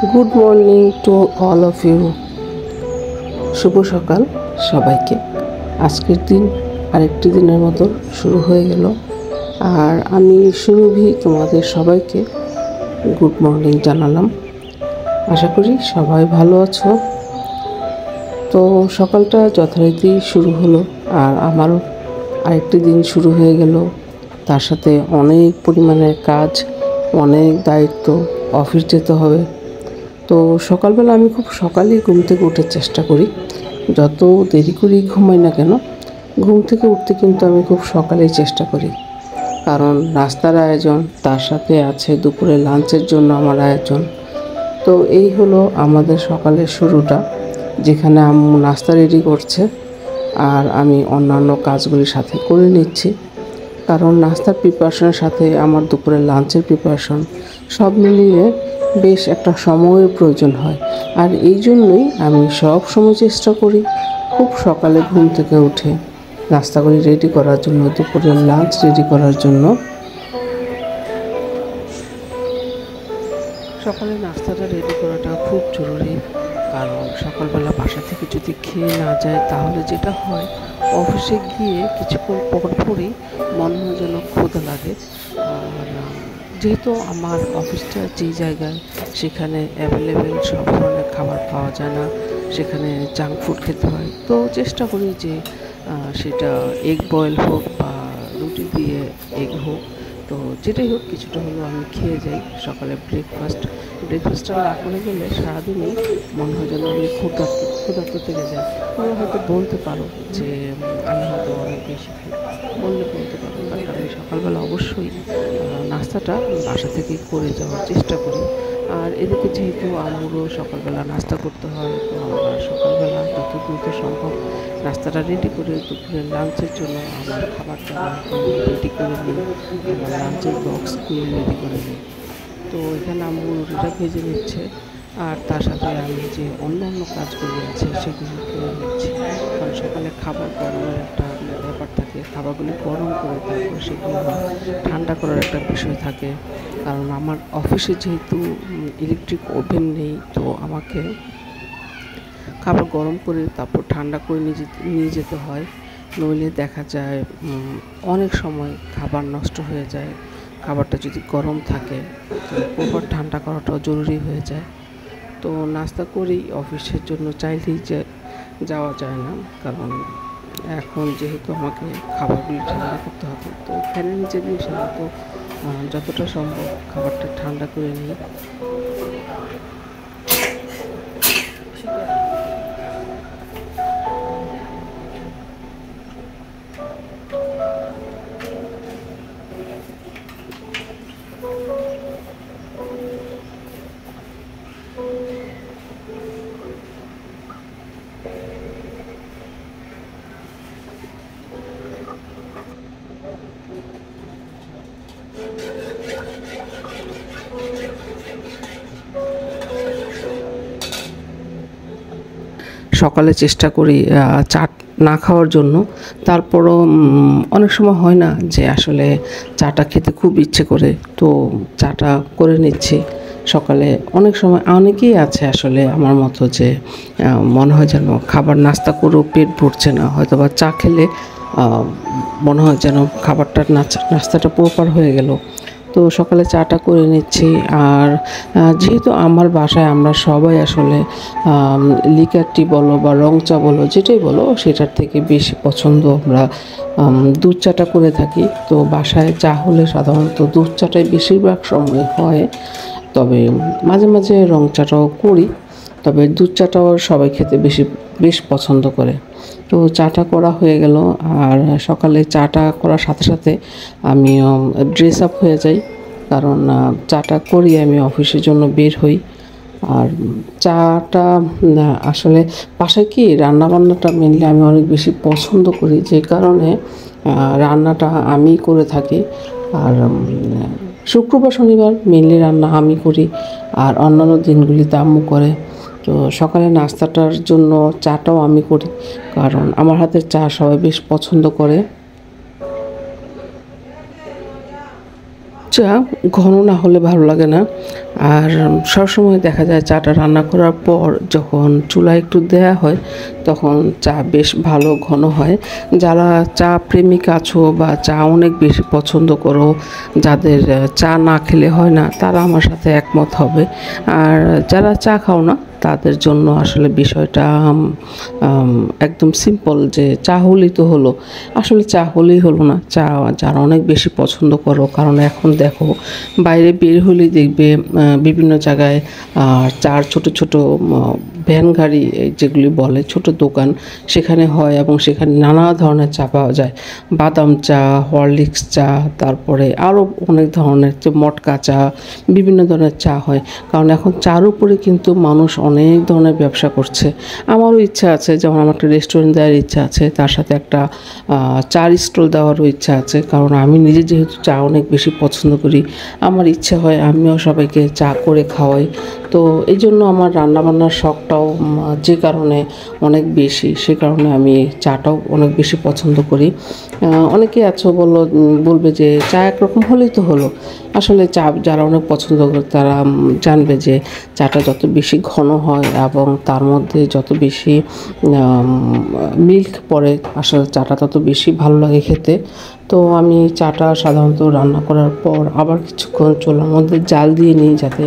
Good morning to all of you. শুভ সকাল সবাইকে। আজকের দিন আরেকটি দিনের মতো শুরু হয়ে গেল, আর আমি সুরভি তোমাদের সবাইকে গুড মর্নিং জানালাম। আশা করি সবাই ভালো আছো। তো সকালটা যথারীতি শুরু হলো, আর আমারও আরেকটি দিন শুরু হয়ে গেল। তার সাথে অনেক পরিমাণের কাজ, অনেক দায়িত্ব, অফিস যেতে হবে। তো সকালবেলা আমি খুব সকালেই ঘুম থেকে উঠার চেষ্টা করি। যত দেরি করেই ঘুমাই না কেন, ঘুম থেকে উঠতে কিন্তু আমি খুব সকালেই চেষ্টা করি। কারণ নাস্তার আয়োজন, তার সাথে আছে দুপুরে লাঞ্চের জন্য আমার আয়োজন। তো এই হলো আমাদের সকালের শুরুটা, যেখানে আম্মু নাস্তা রেডি করছে আর আমি অন্যান্য কাজগুলির সাথে করে নিচ্ছি। কারণ নাস্তার প্রিপারেশনের সাথে আমার দুপুরের লাঞ্চের প্রিপারেশন সব মিলিয়ে বেশ একটা সময়ের প্রয়োজন হয়। আর এই জন্যই আমি সব সময় চেষ্টা করি খুব সকালে ঘুম থেকে উঠে নাস্তাগুলি রেডি করার জন্য, দুপুরের লাঞ্চ রেডি করার জন্য। সকালে নাস্তাটা রেডি করাটা খুব জরুরি, কারণ সকালবেলা বাসা থেকে যদি খেয়ে না যায় তাহলে যেটা হয়, অফিসে গিয়ে কিছুক্ষণ পর পরই মনে হয় যেন ক্ষুধা লাগে। আর যেহেতু আমার অফিসটা যেই জায়গায়, সেখানে অ্যাভেলেবেল সব ধরনের খাবার পাওয়া যায় না, সেখানে জাঙ্ক ফুড খেতে হয়। তো চেষ্টা করি যে সেটা এগ বয়েল হোক বা রুটি দিয়ে এগ হোক, তো যেটাই হোক কিছুটা হলেও আমি খেয়ে যাই সকালে ব্রেকফাস্টটা না করে গেলে সারাদিনই মনে হয় যেন আমি ক্ষুধার্ত থেকে যাই। তোমরা হয়তো বলতে পারো যে আমি হয়তো অনেক বেশি খাই, বলতে পারো, বাট আমি সকালবেলা অবশ্যই নাস্তাটা বাসা থেকে করে যাওয়ার চেষ্টা করি। আর এদিকে যেহেতু আম্মুরও সকালবেলা নাস্তা করতে হয়, তো আমরা সকালবেলা যত দ্রুত সম্ভব নাস্তাটা রেডি করে দুপুরের লাঞ্চের জন্য আমার খাবারটা রেডি করে নিই, আমার লাঞ্চের বক্সগুলো রেডি করে নিই। তো এখানে আম্মু রুটিটা ভেজে নিচ্ছে, আর তার সাথে আমি যে অন্যান্য কাজগুলি আছে সেগুলি করে নিচ্ছি। কারণ সকালে খাবার গরমের একটা ব্যাপার থাকে, খাবারগুলি গরম করে তারপর সেগুলো ঠান্ডা করার একটা বিষয় থাকে। কারণ আমার অফিসে যেহেতু ইলেকট্রিক ওভেন নেই, তো আমাকে খাবার গরম করে তারপর ঠান্ডা করে নিয়ে যেতে হয়। নইলে দেখা যায় অনেক সময় খাবার নষ্ট হয়ে যায়। খাবারটা যদি গরম থাকে তো প্রপার ঠান্ডা করাটাও জরুরি হয়ে যায়। তো নাস্তা করেই অফিসের জন্য চাইলেই যে যাওয়া যায় না, কারণ এখন যেহেতু আমাকে খাবারগুলি ঠান্ডা করতে হবে, তো ফ্যানের নিচে দিয়ে সাধারণত যতটা সম্ভব খাবারটা ঠান্ডা করে নিই। সকালে চেষ্টা করি চা না খাওয়ার জন্য। তারপরও অনেক সময় হয় না যে আসলে চাটা খেতে খুব ইচ্ছে করে, তো চাটা করে নিচ্ছি সকালে। অনেক সময় অনেকেই আছে আসলে আমার মতো যে মনে হয় যেন খাবার নাস্তা করেও পেট ভরছে না, হয়তো বা চা খেলে মনে হয় যেন নাস্তাটা প্রপার হয়ে গেল। তো সকালে চাটা করে নিচ্ছি। আর যেহেতু আমার বাসায় আমরা সবাই আসলে লিকার টি বলো বা রং চা বলো, যেটাই বলো, সেটার থেকে বেশি পছন্দ আমরা দুধ চাটা করে থাকি। তো বাসায় চা হলে সাধারণত দুধ চাটাই বেশিরভাগ সময় হয়, তবে মাঝে মাঝে রং চাটাও করি, তবে দুধ চাটাও সবাই খেতে বেশ পছন্দ করে। তো চাটা করা হয়ে গেল, আর সকালে চাটা করার সাথে সাথে আমিও ড্রেস আপ হয়ে যাই, কারণ চাটা করি আমি অফিসের জন্য বের হই। আর চাটা আসলে বাসায় কি রান্নাবান্নাটা মেনলি আমি অনেক বেশি পছন্দ করি, যে কারণে রান্নাটা আমি করে থাকি। আর শুক্রবার শনিবার মেনলি রান্না আমি করি, আর অন্যান্য দিনগুলিতে আম্মু করে। তো সকালে নাস্তাটার জন্য চাটাও আমি করি, কারণ আমার হাতের চা সবাই বেশ পছন্দ করে। চা ঘন না হলে ভালো লাগে না। আর সবসময় দেখা যায় চাটা রান্না করার পর যখন চুলায় একটু দেয়া হয় তখন চা বেশ ভালো ঘন হয়। যারা চা প্রেমিক আছো বা চা অনেক বেশি পছন্দ করো, যাদের চা না খেলে হয় না, তারা আমার সাথে একমত হবে। আর যারা চা খাও না তাদের জন্য আসলে বিষয়টা একদম সিম্পল, যে চা হলেই তো হলো। আসলে চা হলেই হলো না, চা যারা অনেক বেশি পছন্দ করো, কারণ এখন দেখো বাইরে বের হলেই দেখবে বিভিন্ন জায়গায় চার ছোট ছোট ভ্যান গাড়ি যেগুলি বলে ছোট দোকান সেখানে হয়, এবং সেখানে নানা ধরনের চা পাওয়া যায়। বাদাম চা, হরলিক্স চা, তারপরে আরও অনেক ধরনের যে মটকা চা, বিভিন্ন ধরনের চা হয়। কারণ এখন চার উপরে কিন্তু মানুষ অনেক ধরনের ব্যবসা করছে। আমারও ইচ্ছা আছে, যেমন আমার একটা রেস্টুরেন্ট দেওয়ার ইচ্ছা আছে, তার সাথে একটা চার স্টল দেওয়ারও ইচ্ছা আছে। কারণ আমি নিজে যেহেতু চা অনেক বেশি পছন্দ করি, আমার ইচ্ছা হয় আমিও সবাইকে চা করে খাওয়াই। তো এই জন্য আমার রান্নাবান্নার শখটাও যে কারণে অনেক বেশি, সে কারণে আমি চাটাও অনেক বেশি পছন্দ করি। অনেকে আছো বলবে যে চা একরকম হলেই তো হলো। আসলে চা যারা অনেক পছন্দ করে তারা জানবে যে চাটা যত বেশি ঘন হয় এবং তার মধ্যে যত বেশি মিল্ক পড়ে, আসলে চাটা তত বেশি ভালো লাগে খেতে। তো আমি চাটা সাধারণত রান্না করার পর আবার কিছুক্ষণ চুলার মধ্যে জাল দিয়ে নিই, যাতে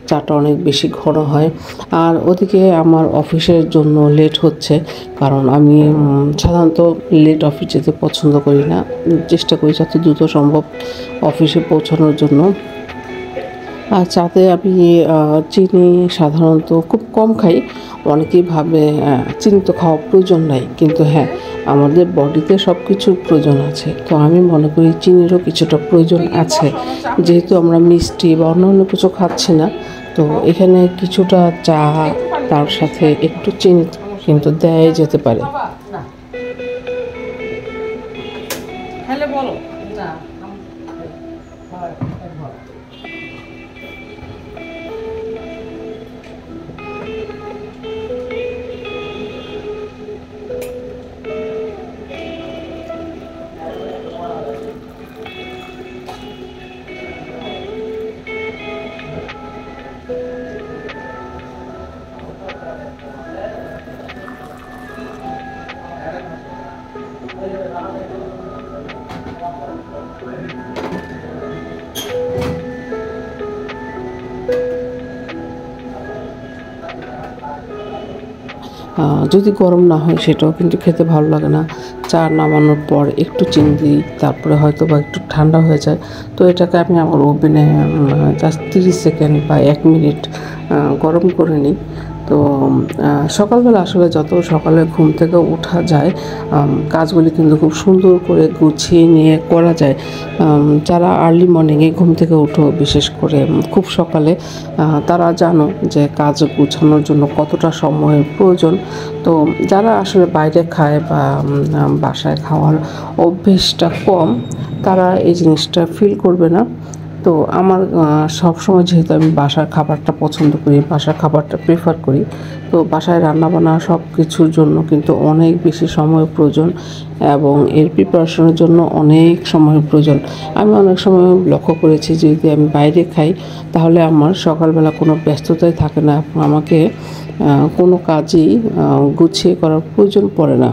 চাটা অনেক বেশি ঘন হয়। আর ওদিকে আমার অফিসের জন্য লেট হচ্ছে, কারণ আমি সাধারণত লেট অফিস যেতে পছন্দ করি না। চেষ্টা করি যত দ্রুত সম্ভব অফিসে পৌঁছানোর জন্য। আর চাতে আমি চিনি সাধারণত খুব কম খাই। অনেকেই ভাবে চিনি তো খাওয়া প্রয়োজন নাই, কিন্তু হ্যাঁ, আমাদের বডিতে সব কিছুর প্রয়োজন আছে। তো আমি মনে করি চিনিরও কিছুটা প্রয়োজন আছে, যেহেতু আমরা মিষ্টি বা অন্যান্য কিছু খাচ্ছি না। তো এখানে কিছুটা চা, তার সাথে একটু চিনি কিন্তু দেয়াই যেতে পারে। যদি গরম না হয় সেটাও কিন্তু খেতে ভালো লাগে না। চা নামানোর পর একটু চিনি দিই, তারপরে হয়তো বা একটু ঠান্ডা হয়ে যায়। তো এটাকে আমি আমার ওভেনে জাস্ট 30 সেকেন্ড বা 1 মিনিট গরম করে নিই। তো সকালবেলা আসলে যত সকালে ঘুম থেকে ওঠা যায়, কাজগুলি কিন্তু খুব সুন্দর করে গুছিয়ে নিয়ে করা যায়। যারা আর্লি মর্নিংয়ে ঘুম থেকে ওঠো, বিশেষ করে খুব সকালে, তারা জানো যে কাজ গুছানোর জন্য কতটা সময়ের প্রয়োজন। তো যারা আসলে বাইরে খায় বা বাসায় খাওয়ার অভ্যেসটা কম, তারা এই জিনিসটা ফিল করবে না। তো আমার সবসময় যেহেতু আমি বাসার খাবারটা পছন্দ করি, বাসার খাবারটা প্রেফার করি, তো বাসায় রান্নাবান্না সব কিছুর জন্য কিন্তু অনেক বেশি সময় প্রয়োজন, এবং এর প্রিপারেশনের জন্য অনেক সময়ের প্রয়োজন। আমি অনেক সময় লক্ষ্য করেছি যে যদি আমি বাইরে খাই তাহলে আমার সকালবেলা কোনো ব্যস্ততাই থাকে না, আমাকে কোনো কাজই গুছিয়ে করার প্রয়োজন পড়ে না।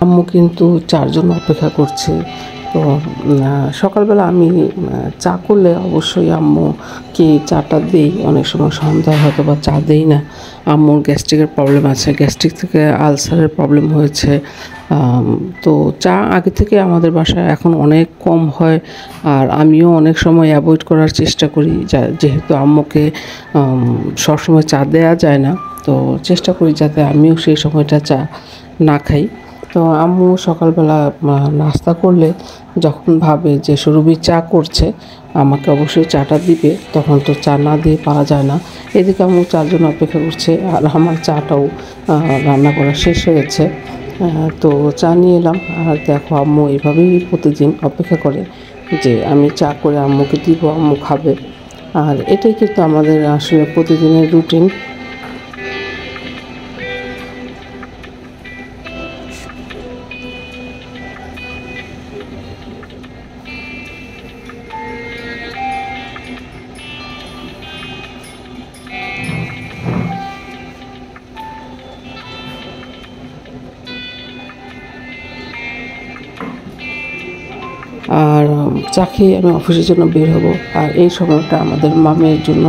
আম্মু কিন্তু চার জন্য অপেক্ষা করছে। তো সকালবেলা আমি চা করলে অবশ্যই আম্মুকে চাটা দেই। অনেক সময় সন্ধ্যায় হয়তো বা চা দেই না। আম্মুর গ্যাস্ট্রিকের প্রবলেম আছে, গ্যাস্ট্রিক থেকে আলসারের প্রবলেম হয়েছে। তো চা আগে থেকে আমাদের বাসায় এখন অনেক কম হয়, আর আমিও অনেক সময় অ্যাভয়েড করার চেষ্টা করি, যেহেতু আম্মুকে সবসময় চা দেয়া যায় না, তো চেষ্টা করি যাতে আমিও সেই সময়টা চা না খাই। তো আম্মু সকালবেলা নাস্তা করলে যখন ভাবে যে সুরভি চা করছে, আমাকে অবশ্যই চাটা দিবে, তখন তো চা না দিয়ে পারা যায় না। এদিকে আম্মু চার জন্য অপেক্ষা করছে, আর আমার চাটাও রান্না করা শেষ হয়েছে। তো চা নিয়ে এলাম, আর দেখো আম্মু এভাবেই প্রতিদিন অপেক্ষা করে যে আমি চা করে আম্মুকে দিব, আম্মু খাবে। আর এটাই কিন্তু আমাদের আসলে প্রতিদিনের রুটিন। আর চা খেয়ে আমি অফিসের জন্য বের হব। আর এই সময়টা আমাদের মামের জন্য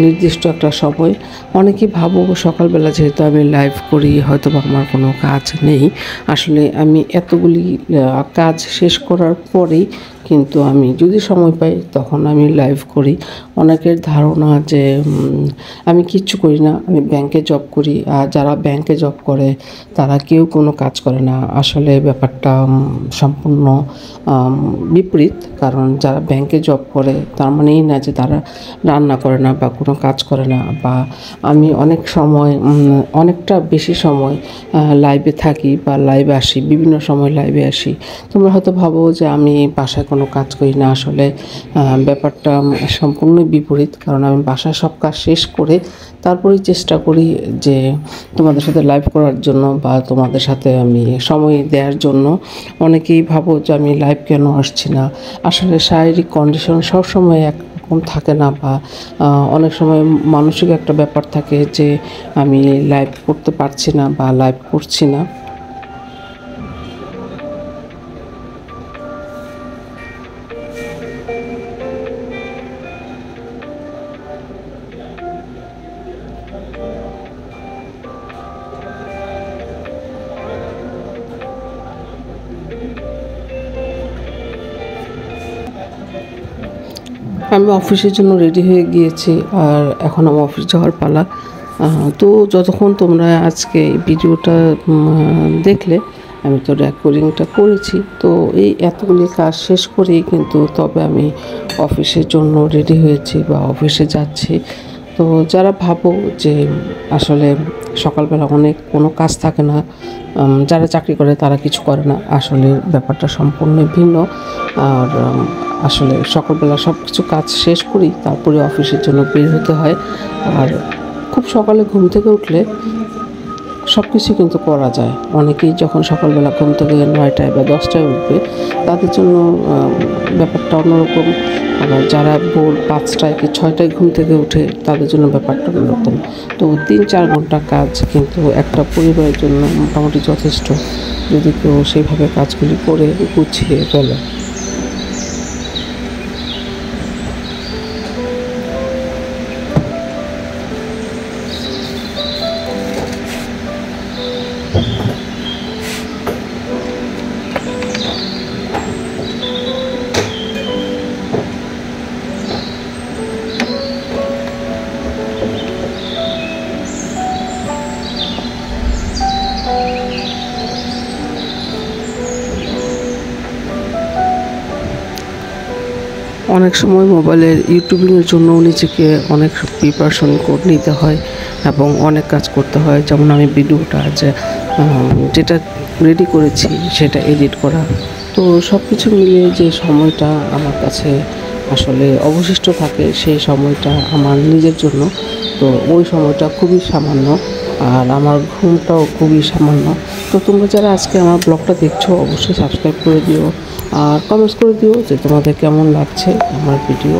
নির্দিষ্ট একটা সময়। অনেকেই ভাবো সকালবেলা যেহেতু আমি লাইভ করি হয়তো বা আমার কোনো কাজ নেই, আসলে আমি এতগুলি কাজ শেষ করার পরেই কিন্তু আমি যদি সময় পাই তখন আমি লাইভ করি। অনেকের ধারণা যে আমি কিচ্ছু করি না, আমি ব্যাংকে জব করি, আর যারা ব্যাংকে জব করে তারা কেউ কোনো কাজ করে না। আসলে ব্যাপারটা সম্পূর্ণ বিপরীত। কারণ যারা ব্যাংকে জব করে তার মানেই না যে তারা রান্না করে না বা কোনো কাজ করে না। বা আমি অনেক সময় অনেকটা বেশি সময় লাইভে থাকি বা লাইভে আসি, বিভিন্ন সময় লাইভে আসি। তোমরা হয়তো ভাবো যে আমি বাসায় কোনো কাজ করি না, আসলে ব্যাপারটা সম্পূর্ণই বিপরীত। কারণ আমি বাসায় সব কাজ শেষ করে তারপরেই চেষ্টা করি যে তোমাদের সাথে লাইভ করার জন্য বা তোমাদের সাথে আমি সময় দেওয়ার জন্য। অনেকেই ভাবো যে আমি লাইভ কেন আসছি না, আসলে শারীরিক কন্ডিশন সবসময় একরকম থাকে না, বা অনেক সময় মানসিক একটা ব্যাপার থাকে যে আমি লাইভ করতে পারছি না বা লাইভ করছি না। আমি অফিসের জন্য রেডি হয়ে গিয়েছি, আর এখন আমার অফিস যাওয়ার পালা। তো যতক্ষণ তোমরা আজকে এই ভিডিওটা দেখলে, আমি তো রেকর্ডিংটা করেছি, তো এই এতগুলি কাজ শেষ করেই কিন্তু তবে আমি অফিসের জন্য রেডি হয়েছি বা অফিসে যাচ্ছি। তো যারা ভাবো যে আসলে সকালবেলা অনেক কোনো কাজ থাকে না, যারা চাকরি করে তারা কিছু করে না, আসলে ব্যাপারটা সম্পূর্ণ ভিন্ন। আর আসলে সকালবেলা সব কিছু কাজ শেষ করি তারপরে অফিসের জন্য বের হতে হয়। আর খুব সকালে ঘুম থেকে উঠলে সব কিছু কিন্তু করা যায়। অনেকেই যখন সকালবেলা ঘুম থেকে 9টায় বা 10টায় উঠবে তাদের জন্য ব্যাপারটা অন্যরকম। আবার যারা ভোর 5টায় কি 6টায় ঘুম থেকে উঠে তাদের জন্য ব্যাপারটা অন্যরকম। তো 3-4 ঘন্টা কাজ কিন্তু একটা পরিবারের জন্য মোটামুটি যথেষ্ট, যদি কেউ সেইভাবে কাজগুলি করে গুছিয়ে ফেলে। অনেক সময় মোবাইলের ইউটিউবিংয়ের জন্য নিজেকে অনেক প্রিপারেশন করে নিতে হয় এবং অনেক কাজ করতে হয়। যেমন আমি ভিডিওটা যেটা রেডি করেছি সেটা এডিট করা, তো সব কিছু মিলিয়ে যে সময়টা আমার কাছে আসলে অবশিষ্ট থাকে সেই সময়টা আমার নিজের জন্য, তো ওই সময়টা খুবই সামান্য। আর আমার ঘুমটাও খুবই সামান্য। তো তোমরা যারা আজকে আমার ব্লগটা দেখছো অবশ্যই সাবস্ক্রাইব করে দিও, আর কমেন্টস করে দিও যে তোমাদের কেমন লাগছে আমার ভিডিও।